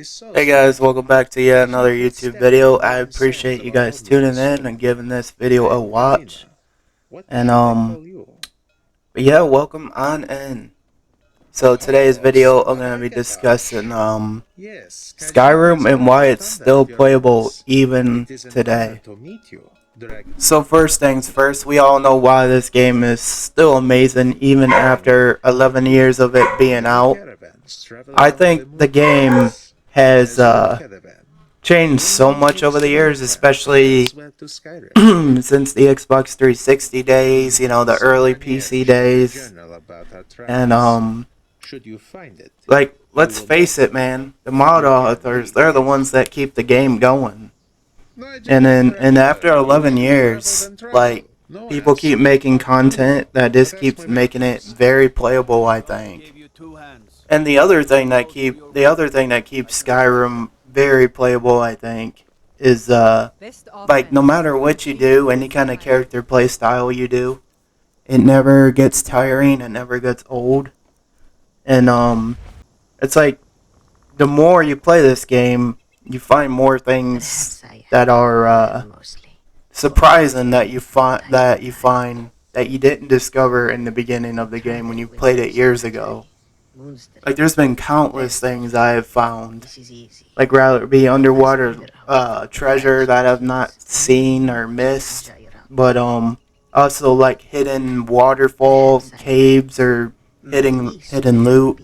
Hey guys, welcome back to yet another YouTube video. I appreciate you guys tuning in and giving this video a watch. And but yeah, welcome on in. So today's video I'm gonna be discussing Skyrim and why it's still playable even today. So first things first, we all know why this game is still amazing even after 11 years of it being out. I think the game has changed so much over the years, especially since the Xbox 360 days, you know, the early PC days. And like, let's face it, man, the mod authors, they're the ones that keep the game going. And after 11 years, like, people keep making content that just keeps making it very playable, I think. And the other thing that keeps Skyrim very playable, I think, is like, no matter what you do, any kind of character play style you do, it never gets tiring, it never gets old. And it's like, the more you play this game, you find more things that are surprising that you find that you didn't discover in the beginning of the game when you played it years ago. Like, there's been countless things I have found, like, rather it be underwater treasure that I've not seen or missed, but also like hidden waterfall caves or hidden loot.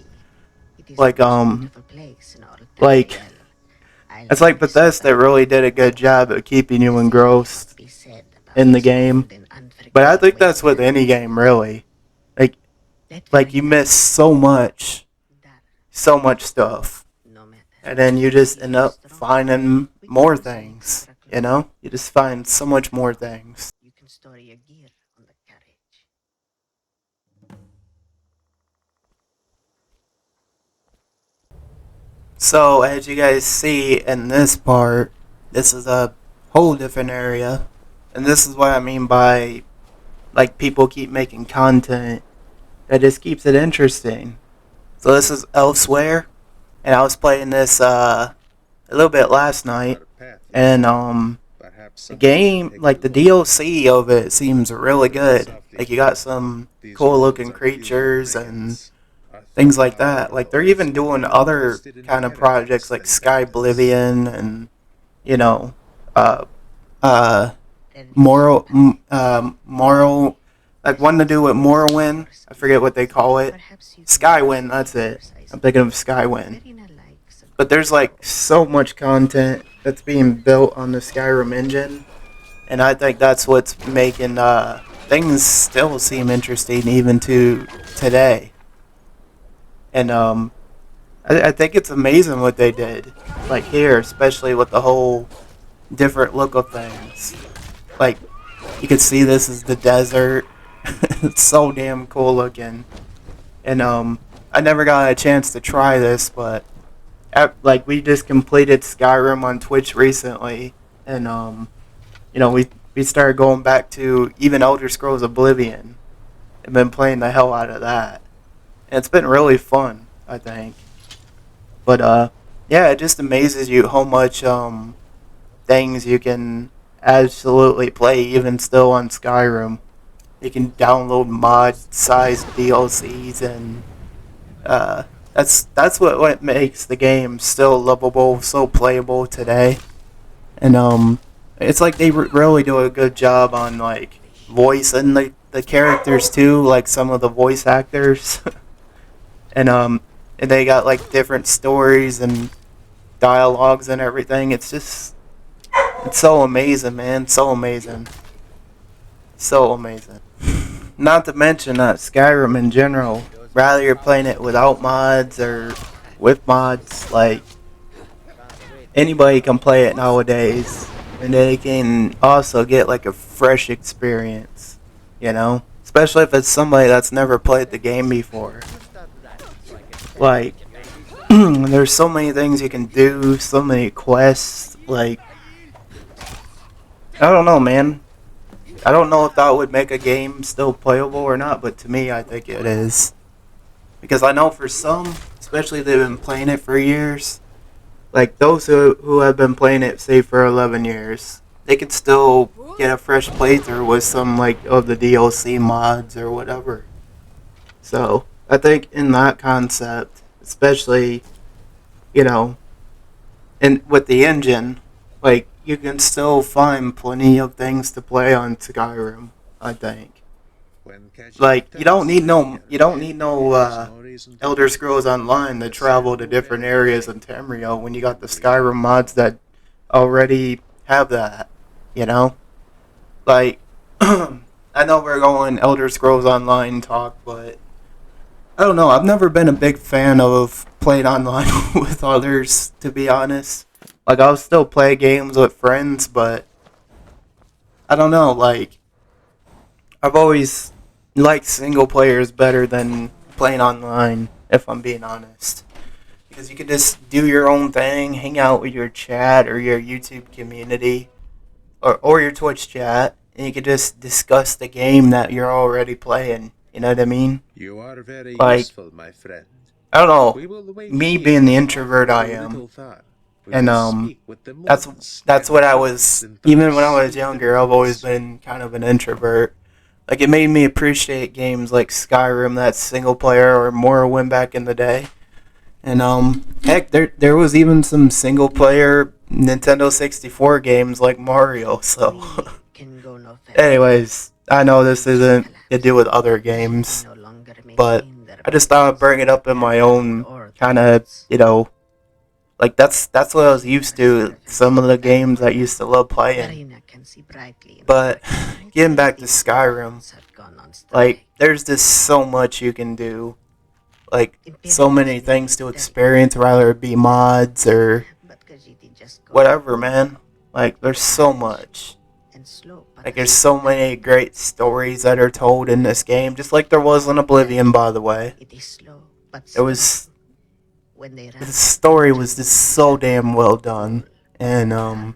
Like it's like Bethesda really did a good job of keeping you engrossed in the game. But I think that's with any game, really. Like, you miss so much stuff, and then you just end up finding more things. You know, you just find so much more things. So, as you guys see in this part, this is a whole different area. And this is what I mean by, like, people keep making content that just keeps it interesting. So this is Elsewhere, and I was playing this a little bit last night, and the game, like, the DLC of it seems really good. Like, you got some cool looking creatures and things like that. Like, they're even doing other kind of projects like Oblivion and, you know, moral, like, one to do with Morrowind. I forget what they call it. Skywind, that's it. I'm thinking of Skywind. But there's, like, so much content that's being built on the Skyrim engine, and I think that's what's making things still seem interesting even to today. And I think it's amazing what they did, like, here, especially with the whole different look of things. Like, you can see this is the desert. It's so damn cool looking. And I never got a chance to try this, but like, we just completed Skyrim on Twitch recently, and you know, we started going back to even Elder Scrolls Oblivion and been playing the hell out of that. And it's been really fun, I think. But yeah, it just amazes you how much things you can absolutely play even still on Skyrim. You can download mod-sized DLCs, and that's what makes the game still lovable, so playable today. And it's like they really do a good job on, like, voicing the characters too, like some of the voice actors. And they got, like, different stories and dialogues and everything. It's so amazing, man. So amazing. So amazing. Not to mention Skyrim in general. Rather you're playing it without mods or with mods, like, anybody can play it nowadays, and they can also get, like, a fresh experience, you know? Especially if it's somebody that's never played the game before. Like, there's so many things you can do, so many quests, like, I don't know, man. I don't know if that would make a game still playable or not, but to me, I think it is. Because I know for some, especially if they've been playing it for years, Like those who have been playing it, say, for 11 years, they could still get a fresh playthrough with some like of the DLC mods or whatever. So I think in that concept, especially, you know, and with the engine, like you can still find plenty of things to play on Skyrim. I think. Like you don't need no Elder Scrolls Online to travel to different areas in Tamriel when you got the Skyrim mods that already have that. You know, like I know we're going Elder Scrolls Online talk, but I don't know. I've never been a big fan of playing online with others, to be honest. Like I'll still play games with friends, but I don't know. Like I've always liked single players better than playing online, if I'm being honest. Because you can just do your own thing, hang out with your chat or your YouTube community or your Twitch chat, and you can just discuss the game that you're already playing. You know what I mean? You are very like, useful, my friend. I don't know. Me being the introvert I am, and that's what I was. Even when I was younger, I've always been kind of an introvert. Like it made me appreciate games like Skyrim, that single player, or Morrowind back in the day. And heck, there was even some single player Nintendo 64 games like Mario. So, anyways, I know this isn't to do with other games, but I just thought I'd bring it up in my own kind of, like that's what I was used to. Some of the games I used to love playing. But getting back to Skyrim, like there's just so much you can do. Like so many things to experience, whether it be mods or whatever, man. Like there's so much. Like there's so many great stories that are told in this game, just like there was in Oblivion, by the way. It was the story was just so damn well done, and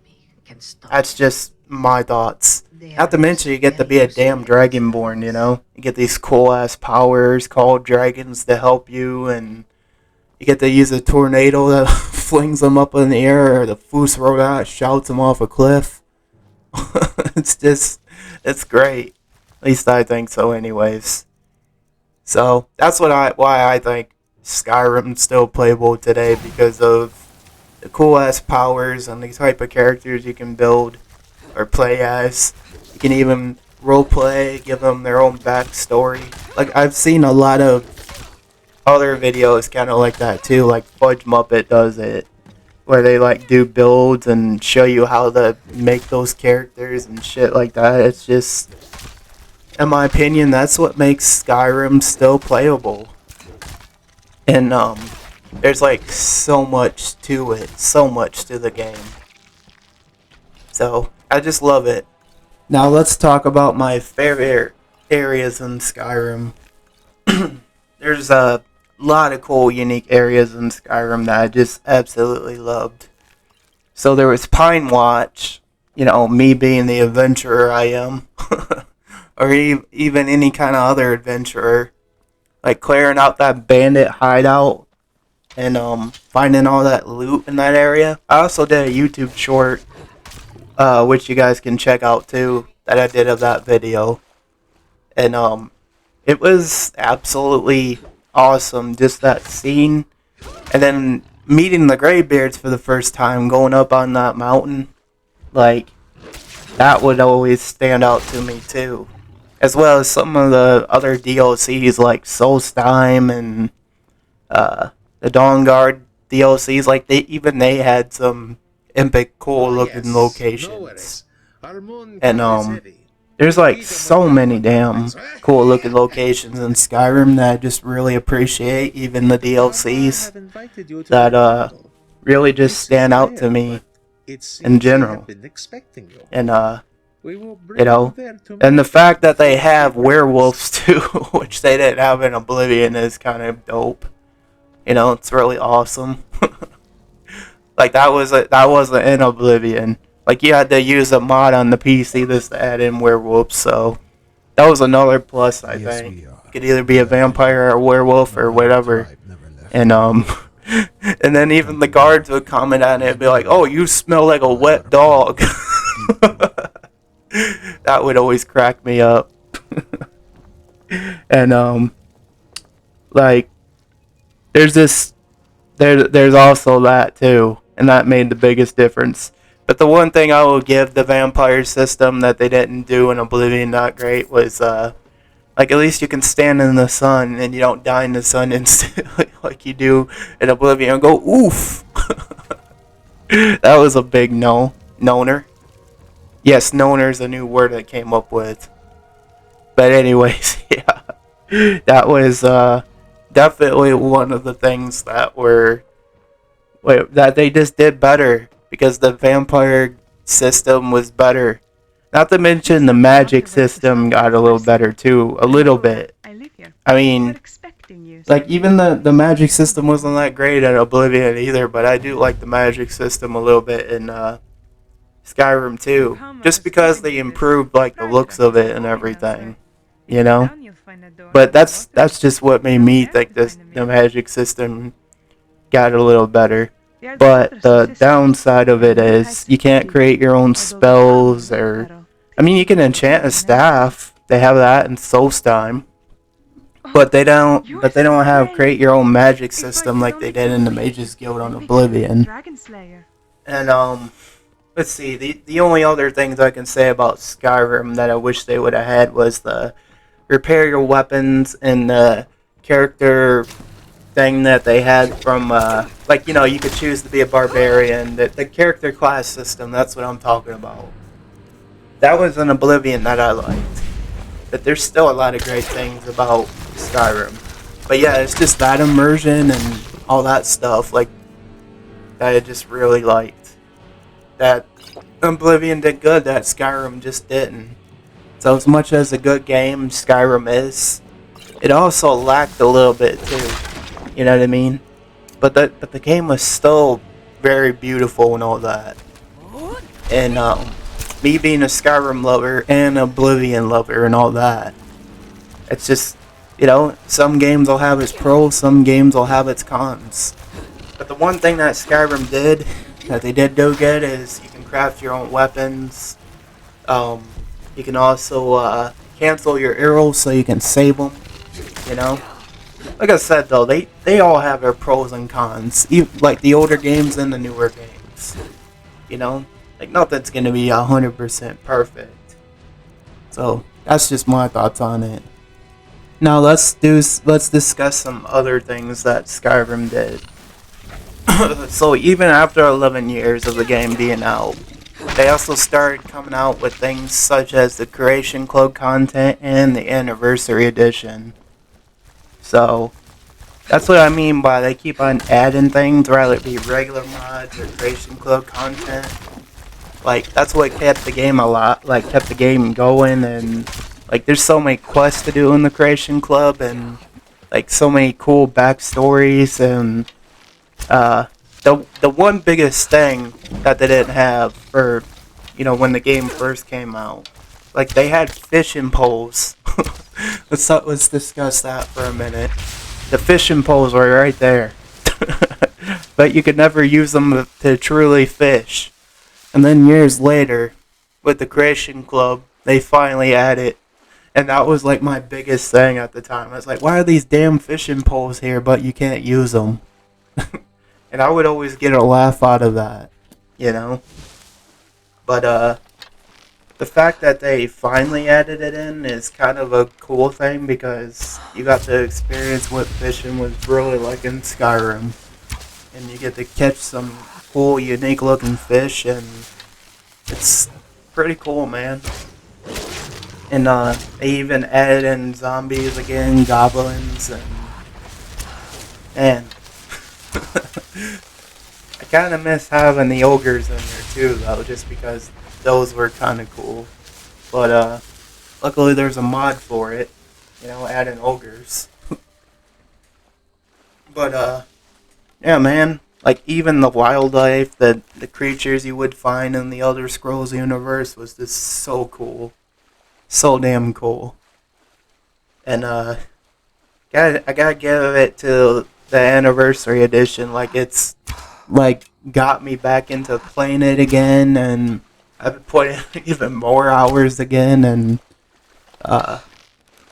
that's just my thoughts. Not to mention, you get to be a damn dragonborn, you know? You get these cool ass powers called dragons to help you, and you get to use a tornado that flings them up in the air, or the Foos Rodat shouts them off a cliff. It's great. At least I think so, anyways. So, that's why I think Skyrim's still playable today, because of the cool ass powers and the type of characters you can build or play as. You can even roleplay, give them their own backstory. Like, I've seen a lot of other videos kind of like that too, like Fudge Muppet does it, where they like do builds and show you how to make those characters and shit like that. It's just, in my opinion, that's what makes Skyrim still playable. And there's like so much to it, so much to the game. So I just love it. Now let's talk about my favorite areas in Skyrim. There's a lot of cool, unique areas in Skyrim that I just absolutely loved. So there was Pine Watch, me being the adventurer I am, or even any kind of other adventurer, like clearing out that bandit hideout and finding all that loot in that area. I also did a YouTube short, which you guys can check out too, that I did of that video. And it was absolutely awesome, just that scene. And then meeting the Greybeards for the first time, going up on that mountain, like, that would always stand out to me too. As well as some of the other DLCs like Solstheim and the Dawn Guard DLCs. Like, they had some epic, cool looking locations. And there's like so many damn cool looking locations in Skyrim that I just really appreciate. Even the DLCs that really just stand out to me in general. And and the fact that they have werewolves too, which they didn't have in Oblivion, is kind of dope. It's really awesome. Like that wasn't in Oblivion. Like you had to use a mod on the PC just to add in werewolves, so that was another plus. I think you could either be a vampire or a werewolf or whatever, and And then even the guards would comment on it and be like, "Oh, you smell like a wet dog." That would always crack me up. And like there's this there's also that too, and that made the biggest difference. But the one thing I will give the vampire system that they didn't do in Oblivion that great was like at least you can stand in the sun and you don't die in the sun instantly like you do in Oblivion and go oof. That was a big noner. Yes, noner is a new word I came up with. But anyways, yeah, that was definitely one of the things that that they just did better because the vampire system was better. Not to mention the magic system got a little better too, a little bit. I mean, like even the magic system wasn't that great at Oblivion either, but I do like the magic system a little bit in Skyrim too, just because they improved like the looks of it and everything, you know. But that's just what made me think the magic system got a little better. But the downside of it is you can't create your own spells or I mean you can enchant a staff. They have that in Soulstime. But they don't have create your own magic system like they did in the Mages Guild on Oblivion. And let's see, the only other things I can say about Skyrim that I wish they would have had was the repair your weapons and the character thing that they had from like you could choose to be a barbarian. The character class system, that's what I'm talking about. That was an Oblivion that I liked. But there's still a lot of great things about Skyrim. But yeah, it's just that immersion and all that stuff like that I just really liked. That Oblivion did good that Skyrim just didn't. So as much as a good game Skyrim is, it also lacked a little bit too. You know what I mean? But the game was still very beautiful and all that. And me being a Skyrim lover and Oblivion lover and all that, it's just some games will have its pros, some games will have its cons. But the one thing that Skyrim did that they did do good is you can craft your own weapons. You can also cancel your arrows so you can save them. Like I said though, they all have their pros and cons. Like the older games and the newer games. Like nothing's gonna be 100% perfect. So that's just my thoughts on it. Now let's discuss some other things that Skyrim did. So even after 11 years of the game being out, they also started coming out with things such as the Creation Club content and the Anniversary Edition. So that's what I mean by they keep on adding things, whether it be regular mods or Creation Club content. Like that's what kept the game kept the game going, and like there's so many quests to do in the Creation Club, and like so many cool backstories, and the one biggest thing that they didn't have for when the game first came out, like they had fishing poles. Let's discuss that for a minute. The fishing poles were right there, but you could never use them to truly fish. And then years later, with the Creation Club, they finally added, and that was like my biggest thing at the time. I was like, why are these damn fishing poles here, but you can't use them? And I would always get a laugh out of that, But the fact that they finally added it in is kind of a cool thing because you got to experience what fishing was really like in Skyrim. And you get to catch some cool, unique looking fish, and it's pretty cool, man. And they even added in zombies again, goblins, and I kind of miss having the ogres in there too, though, just because those were kind of cool. But luckily there's a mod for it, adding ogres. But yeah, man, like even the wildlife, the creatures you would find in the Elder Scrolls universe was just so cool, so damn cool. And I gotta give it to the anniversary edition. Like it's like got me back into playing it again, and I've been putting even more hours again, and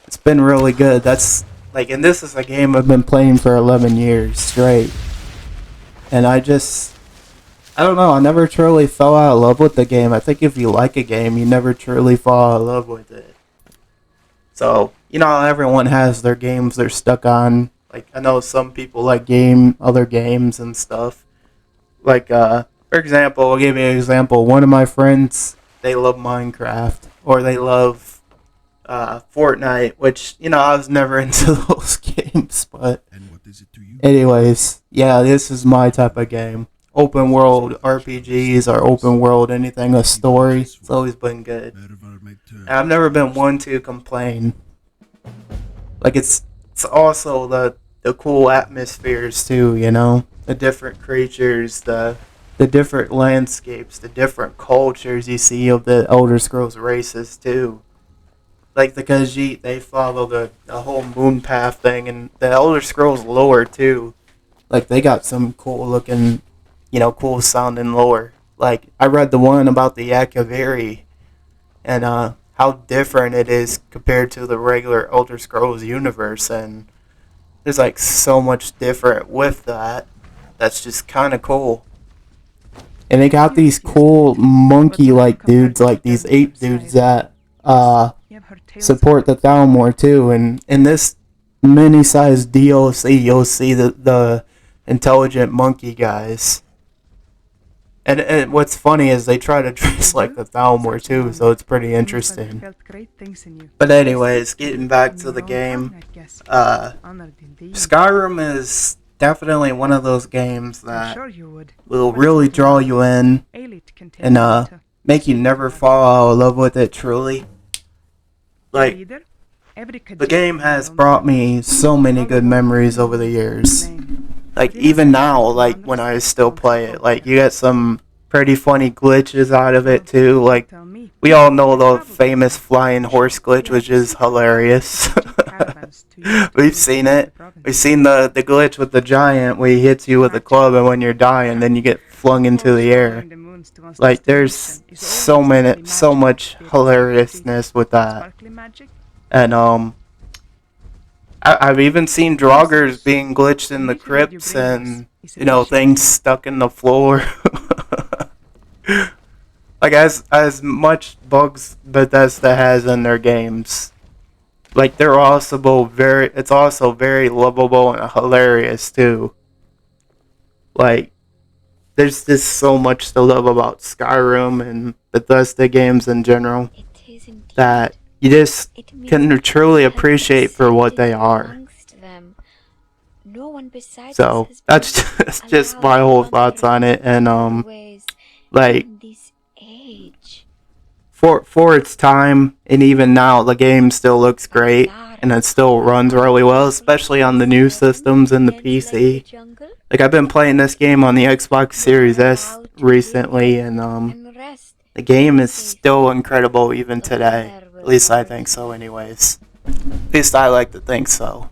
it's been really good. That's like, and this is a game I've been playing for 11 years straight, and I don't know, I never truly fell out of love with the game. I think if you like a game, you never truly fall out of love with it. So, you know, everyone has their games they're stuck on. Like, I know some people like other games and stuff. Like, for example, I'll give you an example. One of my friends, they love Minecraft, or they love Fortnite, which, you know, I was never into those games, but anyways, yeah, this is my type of game. Open world RPGs or open world anything, a story, it's always been good. And I've never been one to complain. Like, it's also the cool atmospheres too, you know? The different creatures, the different landscapes, the different cultures you see of the Elder Scrolls races too. Like the Khajiit, they follow the whole moon path thing, and the Elder Scrolls lore too. Like, they got some cool looking, you know, cool sounding lore. Like, I read the one about the Akaviri, and how different it is compared to the regular Elder Scrolls universe, and there's like so much different with that. That's just kind of cool. And they got these cool monkey-like dudes, like these ape dudes that support the Thalmor too. And in this mini-sized DLC, you'll see the intelligent monkey guys. And what's funny is they try to dress like the Thalmor too, so it's pretty interesting. But anyways, getting back to the game, Skyrim is definitely one of those games that will really draw you in and make you never fall out of love with it truly. Like, the game has brought me so many good memories over the years. Like, even now, like, when I still play it, like, you get some pretty funny glitches out of it, too. Like, we all know the famous flying horse glitch, which is hilarious. We've seen it. We've seen the glitch with the giant where he hits you with a club, and when you're dying, then you get flung into the air. Like, there's so much hilariousness with that. And, I've even seen Draugrs being glitched in the crypts and, you know, things stuck in the floor. Like, as much bugs Bethesda has in their games, like, it's also very lovable and hilarious, too. Like, there's just so much to love about Skyrim and Bethesda games in general that you just can truly appreciate for what they are. So that's just my whole thoughts on it, and like, for its time, and even now, the game still looks great, and it still runs really well, especially on the new systems and the PC. Like, I've been playing this game on the Xbox Series S recently, and the game is still incredible even today. At least I think so, anyways. At least I like to think so.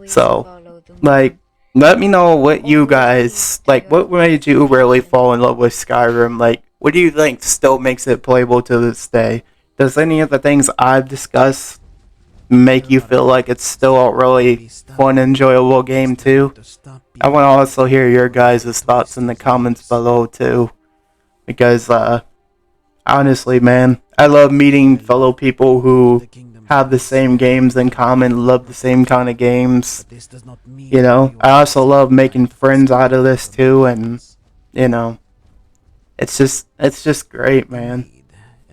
So, like, let me know what you guys, like, what made you really fall in love with Skyrim? Like, what do you think still makes it playable to this day? Does any of the things I've discussed make you feel like it's still a really fun, enjoyable game, too? I want to also hear your guys' thoughts in the comments below, too. Because, honestly, man, I love meeting fellow people who have the same games in common, love the same kind of games. You know, I also love making friends out of this too, and you know, it's just great, man.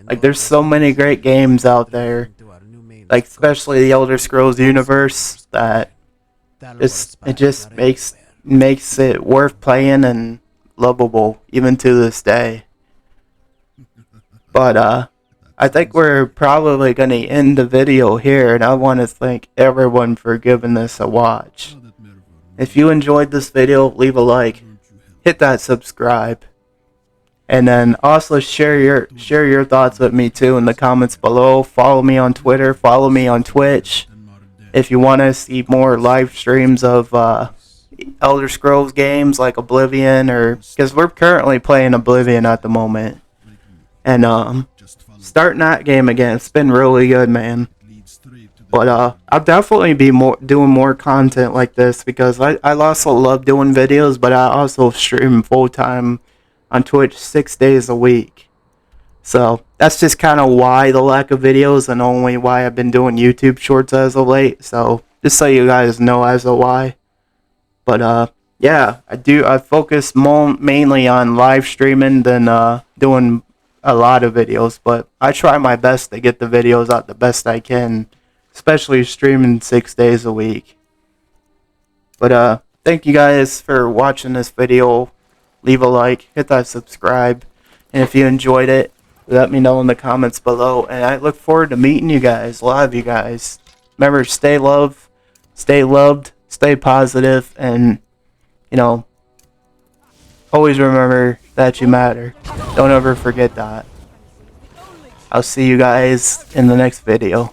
Like, there's so many great games out there, like especially the Elder Scrolls universe, that it just makes it worth playing and lovable even to this day. But I think we're probably going to end the video here, and I want to thank everyone for giving this a watch. If you enjoyed this video, leave a like, hit that subscribe, and then also share your thoughts with me too in the comments below. Follow me on Twitter, follow me on Twitch, If you want to see more live streams of Elder Scrolls games like Oblivion, or because we're currently playing Oblivion at the moment, and starting that game again, it's been really good, man. But I'll definitely be doing more content like this, because I also love doing videos, but I also stream full time on Twitch 6 days a week. So that's just kind of why the lack of videos, and only why I've been doing YouTube shorts as of late. So just so you guys know as a why. But yeah, I focus mainly on live streaming than doing a lot of videos. But I try my best to get the videos out the best I can, especially streaming 6 days a week. But thank you guys for watching this video. Leave a like, hit that subscribe, and if you enjoyed it, let me know in the comments below, and I look forward to meeting you guys, a lot of you guys. Remember, stay loved, stay positive, and, you know, always remember that you matter. Don't ever forget that. I'll see you guys in the next video.